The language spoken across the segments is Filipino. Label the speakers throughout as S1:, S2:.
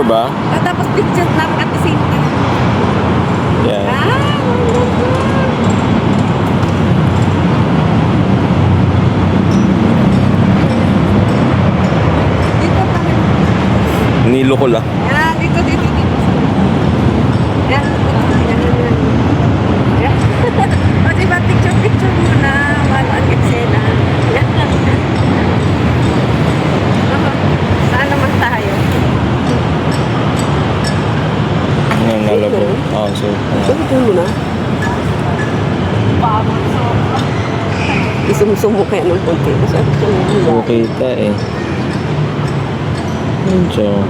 S1: Picture ba?
S2: Tapos picture lang at the same time.
S1: Yeah.
S2: Dito kami.
S1: Nilo ko lang.
S2: Yan, dito. Yan. Yan. O diba, picture muna. Ano ang eksena. Yan. Saan naman tayo?
S1: Ngayon nalabo. Oo, so.
S2: Picture muna. Isum-sumo kaya ng konti.
S1: So, kita eh. Medyo.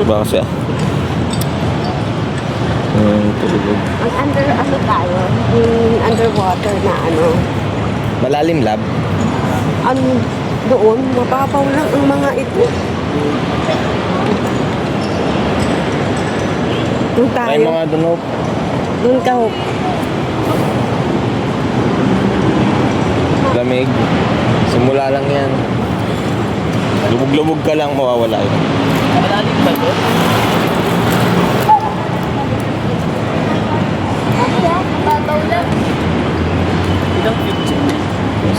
S1: Baka siya. Tulog.
S2: Ang ano tayo? Yung underwater na ano.
S1: Malalim lab.
S2: Ano doon, mababaw lang ang mga ito. Doon tayo.
S1: May mga dunok.
S2: Doon ka, Hope.
S1: Lamig. Simula lang yan. Lubog-lubog ka lang, mawawala yun.
S3: Malalim ba to?
S2: Babaw lang.
S3: Ilang picture?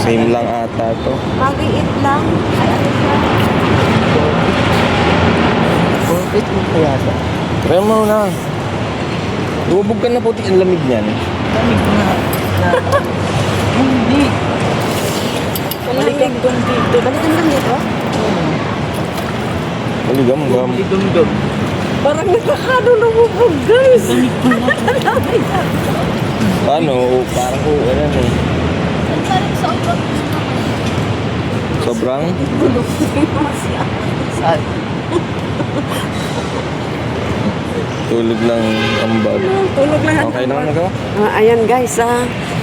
S1: Same lang ata to.
S2: Mag-iit lang. Ay, ano siya?
S1: Perfect mo kaya ito. Try mo na. Lubog ka na puti ang lamig niyan.
S3: Lamig na. Hindi. Balikan doon dito.
S2: Balikan lang dito?
S1: Maligam-gam.
S3: Ligam-gam.
S2: Parang nakakadulubog, guys.
S1: Paano? Parang ano eh. Sobrang?
S3: Saan?
S1: Tulog lang ang bag.
S2: Tulog lang.
S1: Okay naman nagawa?
S2: Ayan guys,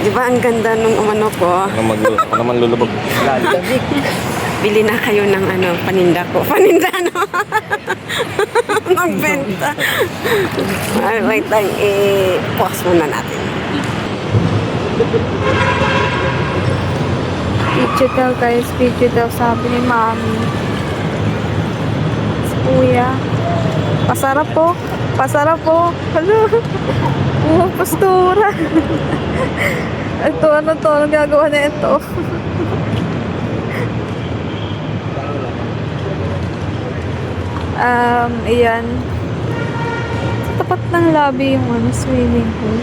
S2: di ba ang ganda nung umano ko?
S1: Ako naman lulubog.
S3: Lamig.
S2: Bili na kayo ng ano, paninda ko. Paninda, no? Magbenta. Wait lang, i-pause muna natin.
S4: Picture daw guys, picture daw sabi ni Mami. Si Kuya. Pasarap po. Pasarap po. Ano? Pastura. Ito, ano to? Anong gagawa na ito? Iyan. Sa tapat ng lobby yung ano, swimming pool.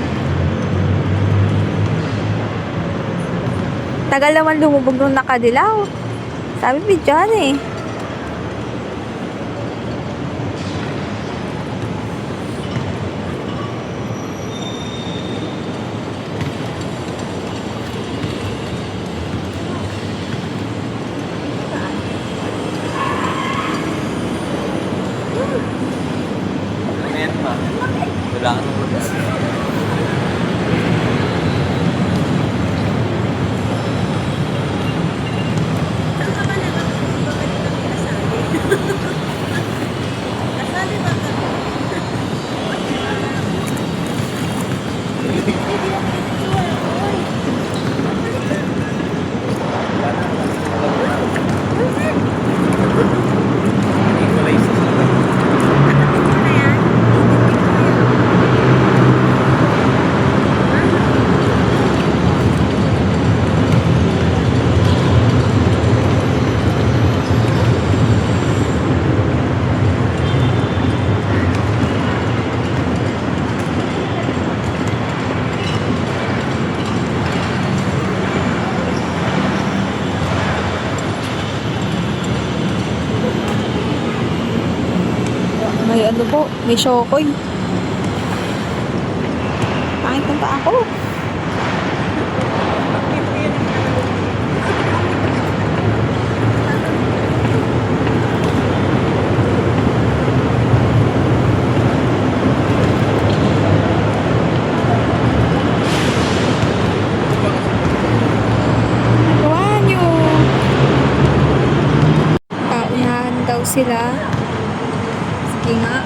S4: Tagal naman lumubog nung nakadilaw. Sabi ni John eh.
S3: Ayan pa. Wala ka nung
S4: May ano po, may shokoy. Pangit ng paa ko. Gawa nyo. Paunahan daw sila. Sige nga.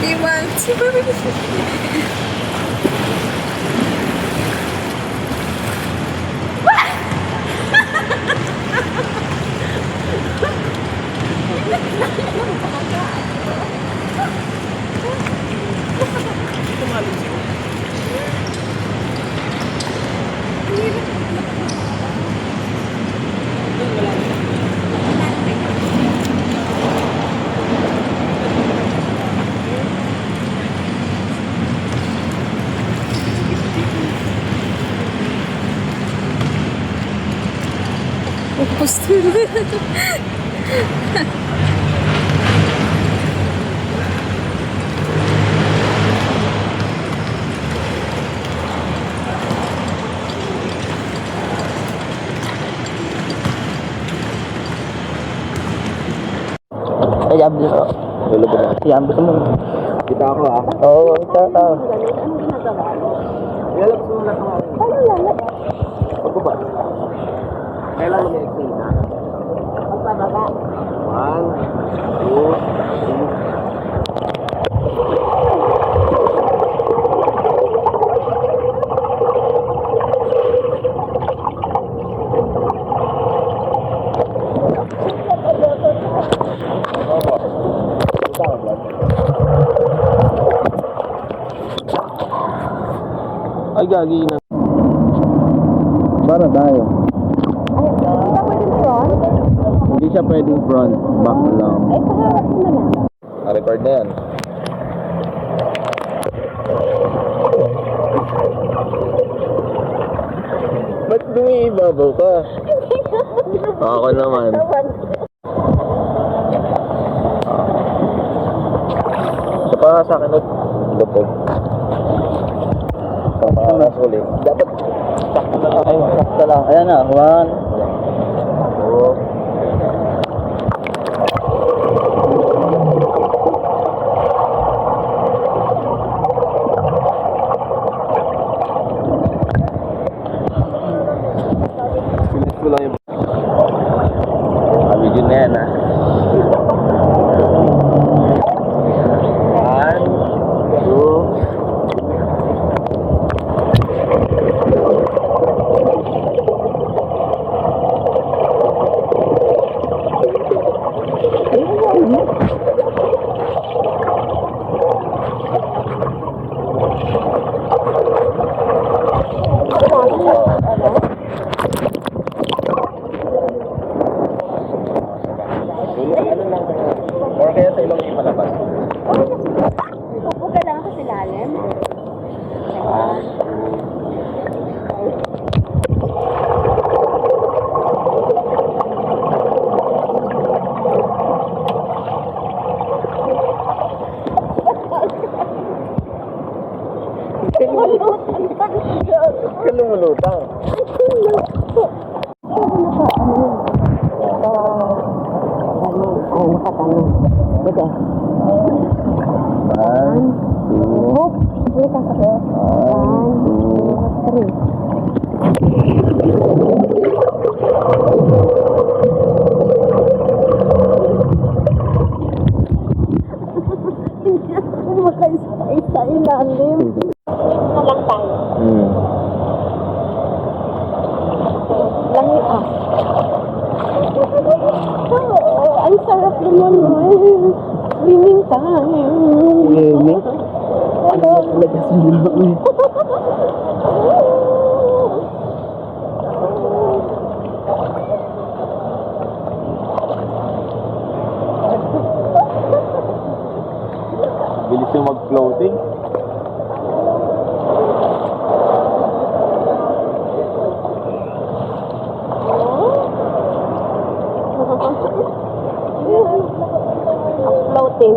S4: Di months. Postura.
S1: Ay, abis ko. Wala ba na? Ay, abis mo. Kita ako ah. Oo, kita ako.
S2: Anong ginagawa mo?
S1: Lalabas mo na ako.
S2: Paano lalat?
S1: Pagkuba. Kailan mo na-explain na?
S2: Pagpababa.
S1: 1, 2, 3. Ay, gagi na. Para tayo. Hindi siya pwedeng front, back lang.
S2: Ay, paharap mo na lang.
S1: Record na yan. Ba't lumiibabaw ka? Ako naman. Sa pa sa akin ulit. Lupog. Pamakas ulit. Dapat sakto lang. Ay, sakto lang. Ayan na, 1, 2. Pilit ko lang yung video na yan, ha? 1, 2. Or kaya sa ilong yung palabas.
S2: Upo ka lang sa ilalim.
S1: Kalumulutang.
S2: Oo, nakatanong. Sige.
S1: 1, 2.
S2: Sige ka sa 1, 2, 3. Hindi ako makaisay sa ilalim. Na lang tayo. Langi ah. Oo, ang sarap naman mo eh. Swimming tayo.
S1: Swimming? Bilis yung mag-floating.
S2: Floating.